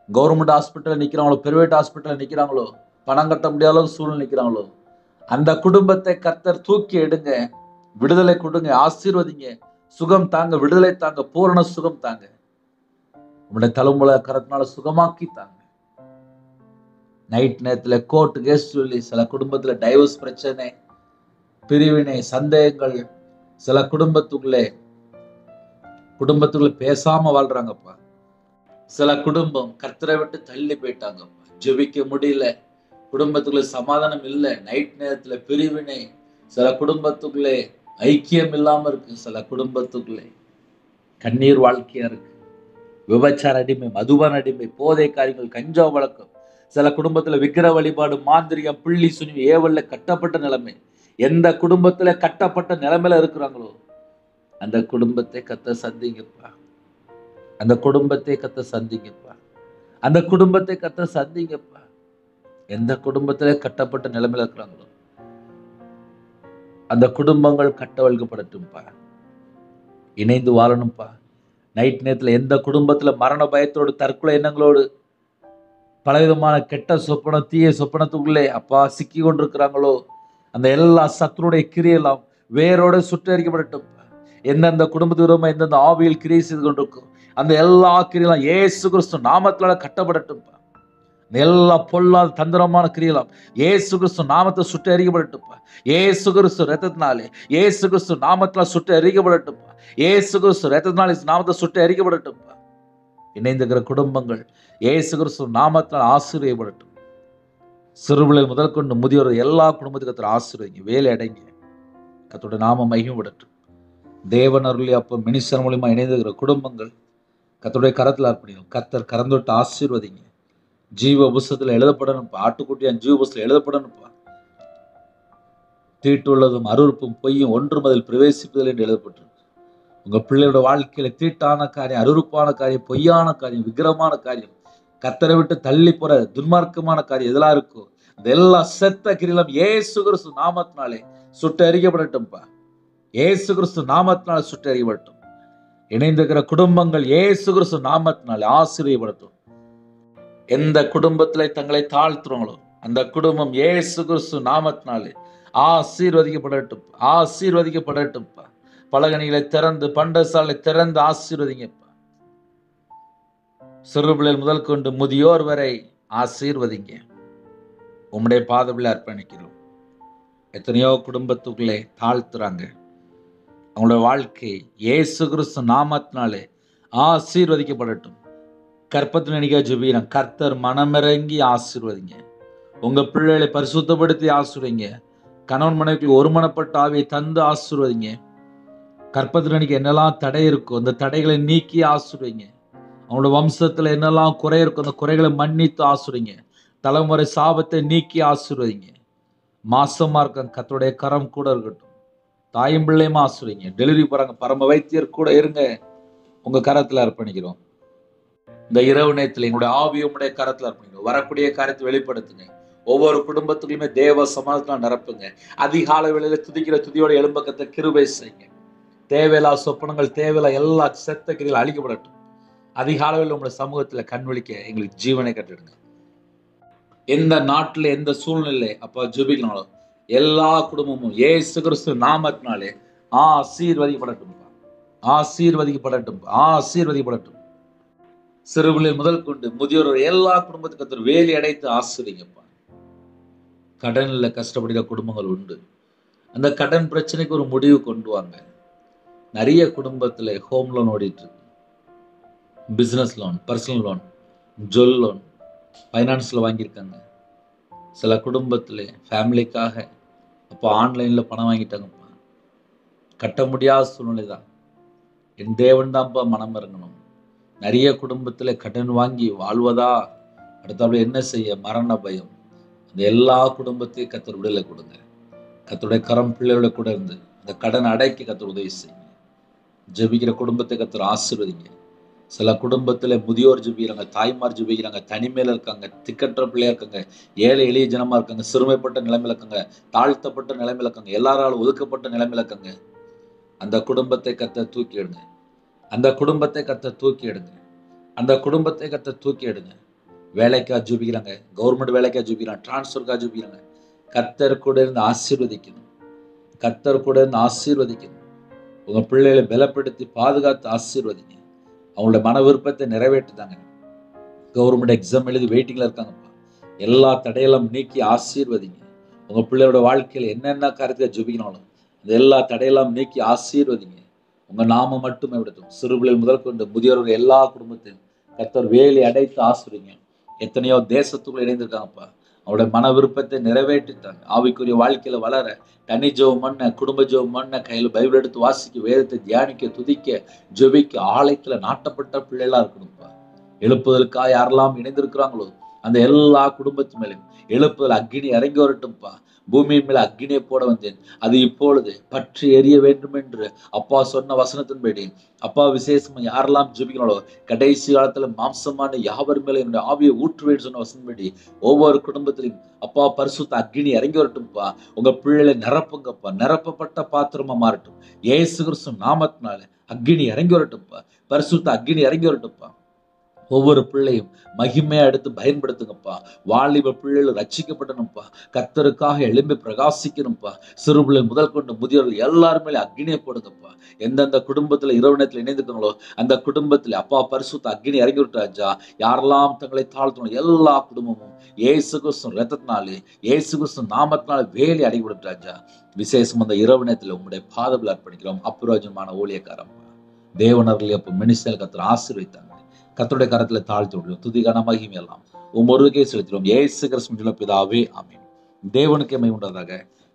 கவர்மெண்ட் ஹாஸ்பிட்டல்ல நிக்கிறாங்களோ, பிரைவேட் ஹாஸ்பிட்டல்ல நிக்கிறாங்களோ, பணம் கட்ட முடியாத அளவுக்கு சூழ்நிலை நிக்கிறாங்களோ, அந்த குடும்பத்தை கர்த்தர் தூக்கி எடுங்க, விடுதலை கொடுங்க, ஆசீர்வதிங்க, சுகம் தாங்க, விடுதலை தாங்க, பூரண சுகம் தாங்க. உங்களுடைய தழும்புல கரத்தினால சுகமாக்கி தாங்க. நைட் நேரத்துல கோர்ட் கேஸ் சொல்லி சில குடும்பத்துல டைவர்ஸ் பிரச்சனை, பிரிவினை, சந்தேகங்கள், சில குடும்பத்துக்குள்ளே பேசாம வாழ்றாங்கப்பா. சில குடும்பம் கர்த்தரை விட்டு தள்ளி போயிட்டாங்கப்பா. ஜெபிக்க முடியல, குடும்பத்துக்குள்ள சமாதானம் இல்லை, நைட் நேரத்துல பிரிவினை, சில குடும்பத்துக்குள்ளே ஐக்கியம் இல்லாம இருக்கு, சில குடும்பத்துக்குள்ளே கண்ணீர் வாழ்க்கையா இருக்கு, விபச்சார அடிமை, மதுபான அடிமை, போதை காரியங்கள், கஞ்சா வழக்கம், சில குடும்பத்துல விக்கிர வழிபாடு, மாந்திரிகம், பிள்ளி சுனி, ஏவல்ல கட்டப்பட்ட நிலைமை. எந்த குடும்பத்துல கட்டப்பட்ட நிலைமையில இருக்கிறாங்களோ அந்த குடும்பத்தை கர்த்தர் சந்திங்கப்பா. அந்த குடும்பத்தை கர்த்தர் சந்திங்கப்பா. அந்த குடும்பத்தை கர்த்தர் சந்திங்கப்பா. எந்த குடும்பத்துல கட்டப்பட்ட நிலைமையில இருக்கிறாங்களோ அந்த குடும்பங்கள் கட்டவிழ்க்கப்படட்டும்பா. இணைந்து வாழணும்பா. நைட் நேரத்துல எந்த குடும்பத்துல மரண பயத்தோடு, தற்கொலை எண்ணங்களோடு, பலவிதமான கெட்ட சொப்பனம், தீய சொப்பனத்துக்குள்ளே அப்பா சிக்கி கொண்டிருக்கிறாங்களோ அந்த எல்லா சத்துருடைய கிரியெல்லாம் வேரோட சுட்டரிக்கப்படட்டும். எந்தெந்த குடும்பத்து விரோதமா எந்தெந்த ஆவியில் கிரியை செய்து கொண்டிருக்கும் அந்த எல்லா கிரியெல்லாம் இயேசு கிறிஸ்து நாமத்தினால கட்டப்படட்டும். எல்லா பொல்லாத தந்திரமான கிரியெல்லாம் இயேசு கிறிஸ்து நாமத்தை சுட்டு எரிக்கப்படட்டும். இயேசு கிறிஸ்து ரத்தத்தினாலே, இயேசு கிறிஸ்து நாமத்தினால் சுட்டு எரிக்கப்படட்டும். இயேசு கிறிஸ்து ரத்தத்தினாலே நாமத்தை சுட்டு எரிக்கப்படட்டும். இணைந்திருக்கிற குடும்பங்கள் இயேசு கிறிஸ்து நாமத்தினால் ஆசீர்வதிக்கப்படட்டும். சிறுபிள்ளை முதல் கொண்டு முதியோர் எல்லா குடும்பத்துக்கு ஆசீர்வதிங்க, வேலை அடைங்க, கர்த்தருடைய நாமம் மகிமைப்படட்டும். தேவன் அருளி அப்போ மினிஸ்டர் மூலியமா இணைந்திருக்கிற குடும்பங்கள் கர்த்தருடைய கரத்தில் அர்ப்பணிக்கும். கர்த்தர் கரந்தொட்டு ஆசீர்வதிங்க. ஜீவ புஸ்தகத்தில் எழுதப்படணும்ப்பா. ஆட்டுக்குட்டியான் ஜீவ புஸ்தகத்தில் எழுதப்படணும்ப்பா. தீட்டுள்ளதும் அருவருப்பும் பொய்யும் ஒன்றும் அதில் பிரவேசிப்பதில் என்று எழுதப்பட்டிருக்கு. உங்க பிள்ளையோட வாழ்க்கையில தீட்டான காரியம், அருவருப்பான காரியம், பொய்யான காரியம், விக்கிரமான காரியம், கர்த்தரை விட்டு தள்ளி போற துன்மார்க்கமான காரியம் எதெல்லாம் இருக்கோ அந்த எல்லா செத்த கிரியிலும் இயேசு கிறிஸ்து நாமத்தினாலே சுட்டு எரிக்கப்படட்டும்பா. இயேசு கிறிஸ்து நாமத்தினாலே சுட்டு எரிக்கப்படட்டும். இணைந்திருக்கிற குடும்பங்கள் இயேசு கிறிஸ்து நாமத்தினாலே ஆசீர்வதிக்கப்படட்டும். எந்த குடும்பத்திலே தங்களை தாழ்த்துறாங்களோ அந்த குடும்பம் இயேசு கிறிஸ்து நாமத்தினாலே ஆசீர்வதிக்கப்படட்டும். ஆசீர்வதிக்கப்படட்டும்ப்பா. பலகணிகளை திறந்து, பண்டசாலை திறந்து ஆசீர்வதிங்கப்பா. சிறு பிள்ளைகள் முதல் கொண்டு முதியோர் வரை ஆசீர்வதிங்க. உம்முடைய பாதத்தில் அர்ப்பணிக்கிறோம். எத்தனையோ குடும்பத்துக்குள்ளே தாழ்த்துறாங்க. அவங்களோட வாழ்க்கை இயேசு கிறிஸ்து நாமத்தினாலே ஆசீர்வதிக்கப்படட்டும். கற்பத்தில் நினைக்க ஜெபிக்கிறேன். கர்த்தர் மனமிறங்கி ஆசீர்வதிங்க. உங்க பிள்ளைகளை பரிசுத்தப்படுத்தி ஆசீர்வதிங்க. கணவன் மனைவிக்கு ஒருமனப்பட்ட ஆவியை தந்து ஆசீர்வதிங்க. கற்பத்தில் நினைக்க என்னெல்லாம் தடை இருக்கும் அந்த தடைகளை நீக்கி ஆசீர்வதிங்க. அவங்களோட வம்சத்துல என்னெல்லாம் குறை இருக்கும் அந்த குறைகளை மன்னித்து ஆசீர்வதிங்க. தலைமுறை சாபத்தை நீக்கி ஆசீர்வதிங்க. மாசமா இருக்க கர்த்தருடைய கரம் கூட இருக்கட்டும். தாயும் பிள்ளையுமா ஆசீர்வதிங்க. டெலிவரி போறாங்க, பரம வைத்தியர் கூட இருங்க. உங்க கரத்துல அர்ப்பணிக்கிறோம். இந்த இரவு நேரத்தில் எங்களுடைய ஆவியை உடைய கரத்துல அர்ப்பணிக்கிறோம். வரக்கூடிய காரியத்தை வெளிப்படுத்துங்க. ஒவ்வொரு குடும்பத்துக்குள்ளுமே தேவ சமாதானத்தினால் நிரப்புங்க. அதிகாலை வேளையில துதிக்கிற துதியோட எழும்பக்கத்தை கிருபை செய்யுங்க. தேவையில்லா சொப்பனங்கள், தேவையில்லா எல்லா செத்த கிரிகள் அழிக்கப்படட்டும். அதிகாலையில் உங்களுடைய சமூகத்துல கண்வழிக்க எங்களுக்கு ஜீவனை கட்டிடுங்க. எந்த நாட்டில் எந்த சூழ்நிலை அப்ப ஜெபிக்கணும், எல்லா குடும்பமும் இயேசு கிறிஸ்து நாமத்தினாலே ஆசீர்வதிக்கப்படட்டும். ஆசீர்வதிக்கப்படட்டும். ஆசீர்வதிக்கப்படட்டும். சிறுபிள்ளைகள் முதல் கொண்டு முதியோர் எல்லா குடும்பத்துக்கு வேலி அடைத்து ஆசீர்வதிங்கப்பா. கடன்ல கஷ்டப்படுகிற குடும்பங்கள் உண்டு. அந்த கடன் பிரச்சனைக்கு ஒரு முடிவு கொண்டு வாங்க. நிறைய குடும்பத்துல ஹோம் லோன் ஓடிட்டு இருக்கு, business loan, personal loan, jewel loan, ஃபைனான்ஸில் வாங்கியிருக்காங்க. சில குடும்பத்தில் ஃபேமிலிக்காக அப்போ ஆன்லைனில் பணம் வாங்கிட்டாங்கப்பா. கட்ட முடியாத சூழ்நிலை தான். என் தேவன் தான்ப்பா மனம் இறங்கணும். நிறைய குடும்பத்தில் கடன் வாங்கி வாழ்வதா, அடுத்தாப்புல என்ன செய்ய, மரண பயம். அந்த எல்லா குடும்பத்தையும் கர்த்தர் விடுதலை கொடுங்க. கர்த்தருடைய கரம் பிள்ளைகளோட கூட இருந்து அந்த கடன் அடைக்க கர்த்தர் உதவி செய்யுங்க. ஜெபிக்கிற குடும்பத்தை கர்த்தர் ஆசீர்வதிங்க. சில குடும்பத்தில் முதியோர் ஜெபிக்கிறாங்க, தாய்மார் ஜெபிக்கிறாங்க, தனிமையில் இருக்காங்க, திக்கற்ற பிள்ளையா இருக்காங்க, ஏழை எளிய ஜனமா இருக்காங்க, சிறுமைப்பட்ட நிலைமையில இருக்காங்க, தாழ்த்தப்பட்ட நிலைமையில இருக்காங்க, எல்லாராலும் ஒதுக்கப்பட்ட நிலைமையில இருக்காங்க. அந்த குடும்பத்தை கர்த்தர் தூக்கி எடுங்க. அந்த குடும்பத்தை கர்த்தர் தூக்கி எடுங்க. அந்த குடும்பத்தை கர்த்தர் தூக்கி எடுங்க. வேலைக்காக ஜெபிக்கிறாங்க, கவர்மெண்ட் வேலைக்காக ஜெபிக்கிறாங்க, டிரான்ஸ்ஃபருக்காக ஜெபிக்கிறாங்க. கர்த்தர் கூட இருந்து ஆசீர்வதிக்கணும். கர்த்தர் கூட இருந்து ஆசீர்வதிக்கணும். உங்க பிள்ளைகளை பலப்படுத்தி பாதுகாத்து ஆசீர்வதிங்க. அவங்களோட மன விருப்பத்தை நிறைவேற்றுதாங்க. கவர்மெண்ட் எக்ஸாம் எழுதி வெயிட்டிங்ல இருக்காங்கப்பா. எல்லா தடையெல்லாம் நீக்கி ஆசீர்வதிங்க. உங்க பிள்ளையோட வாழ்க்கையில் என்னென்ன காரியத்தை ஜெபிக்கணும் அந்த எல்லா தடையெல்லாம் நீக்கி ஆசீர்வதிங்க. உங்க நாம மட்டுமே விடட்டும். சிறுபிள்ளைகள் முதல் கொண்டு முதியோர்கள் எல்லா குடும்பத்தையும் கர்த்தர் வேலி அடைத்து ஆசீர்வதிங்க. எத்தனையோ தேசத்துக்குள்ள இணைந்திருக்காங்கப்பா. அவருடைய மன விருப்பத்தை நிறைவேற்றித்தாங்க. ஆவிக்குரிய வாழ்க்கையில வளர தனி ஜெபம் பண்ண, குடும்ப ஜெபம் பண்ண, கையில் பைபிள் எடுத்து வாசிக்க, வேதத்தை தியானிக்க, துதிக்க, ஜெபிக்க, ஆலயத்துல நாட்டப்பட்ட பிள்ளைகளா இருக்கணும்ப்பா. எழுப்புதலுக்காக யாரெல்லாம் இணைந்திருக்கிறாங்களோ அந்த எல்லா குடும்பத்து மேலும் எழுப்புதல் அக்கினி இறங்கி வரட்டும்ப்பா. பூமியின் மேல அக்கினியை போட வந்தேன், அது இப்பொழுது பற்றி எரிய வேண்டும் என்று அப்பா சொன்ன வசனத்தின்படி அப்பா விசேஷமா யாரெல்லாம் ஜெபிக்கிறாங்களோ கடைசி காலத்துல மாம்சமான யாவர் மேல என்னுடைய ஆவியை ஊற்றுவேன் சொன்ன வசனத்தின்படி ஒவ்வொரு குடும்பத்திலையும் அப்பா பரிசுத்த அக்கினி இறங்கி வரட்டும்ப்பா. உங்க பிள்ளைகளை நிரப்புங்கப்பா. நிரப்பப்பட்ட பாத்திரமா மாறட்டும். இயேசு கிறிஸ்து நாமத்தினால அக்கினி இறங்கி வரட்டும்ப்பா. பரிசுத்த அக்கினி இறங்கி வரட்டும்ப்பா. ஒவ்வொரு பிள்ளையும் மகிமையா எடுத்து பயன்படுத்துங்கப்பா. வாலிப பிள்ளைகள் ரட்சிக்கப்படணும்ப்பா. கர்த்தருக்காக எழும்பி பிரகாசிக்கணும்ப்பா. சிறு பிள்ளை முதல் கொண்டு முதியோர்கள் எல்லாருமே அக்னியை போடுங்கப்பா. எந்தெந்த குடும்பத்துல இரவு நேரத்தில் இணைந்துக்கங்களோ அந்த குடும்பத்துல அப்பா பரிசுத்த அக்னி இறங்கி விட்டாச்சா. யாரெல்லாம் தங்களை தாழ்த்தணும் எல்லா குடும்பமும் இயேசு கிறிஸ்து ரத்தத்தினாலே, இயேசு கிறிஸ்து நாமத்தினால வேலி அடங்கி விட்டாச்சா. விசேஷம் அந்த இரவு நேரத்தில் உங்களுடைய பாதத்தில் அர்ப்பணிக்கிறோம். அப்புரோஜனமான ஊழியக்காரப்பா. தேவனர்கள் அப்போ மினிஸ்டர் கர்த்தர் ஆசீர்வதித்தாங்க. கர்த்தருடைய கரத்துல தாழ்த்தி விடுவோம். துதிகான மகிமை எல்லாம் ஒருவருக்கே செலுத்திடுவோம். இயேசு கிறிஸ்து பிதாவே ஆமென். தேவனுக்கு மகிமை உண்டாதாக.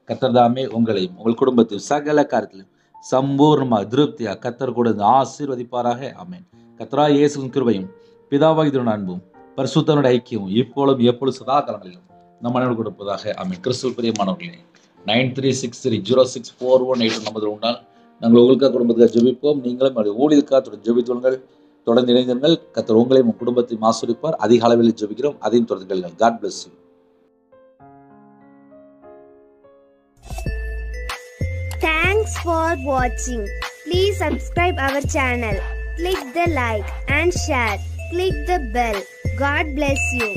கர்த்தர் தாமே உங்களையும் உங்கள் குடும்பத்தையும் சகல காரியத்திலும் சம்பூர்ணமா திருப்தியா கர்த்தர் கூட ஆசீர்வதிப்பாராக. ஆமென். கர்த்தராகிய இயேசுவின் கிருபையும் பிதாவாகிய அன்பும் பரிசுத்தனுடைய ஐக்கியமும் இப்பொழுதும் எப்பொழுது சதா காலங்களிலும் நம் மனைவி கொடுப்பதாக. ஆமென். கிறிஸ்துவுக்குள் பிரியமானவர்களே, 9363064182 நம்பர் உண்டால் நாங்கள் உங்களுக்காக குடும்பத்துக்காக ஜெபிப்போம். நீங்களும் ஊழியக்காக ஜெபித்துள்ளுங்கள். தொடர்ந்து இணைந்தீர்கள். கர்த்தர் உங்களையும் உங்கள் குடும்பத்தையும் ஆசீர்வதிப்பார். அதிக அளவில் ஜெபிக்கிறோம். அதையும் தொடர்ந்து கேளுங்கள். God bless you. Thanks for watching. Please subscribe our channel. Click the like and share. Click the bell. God bless you.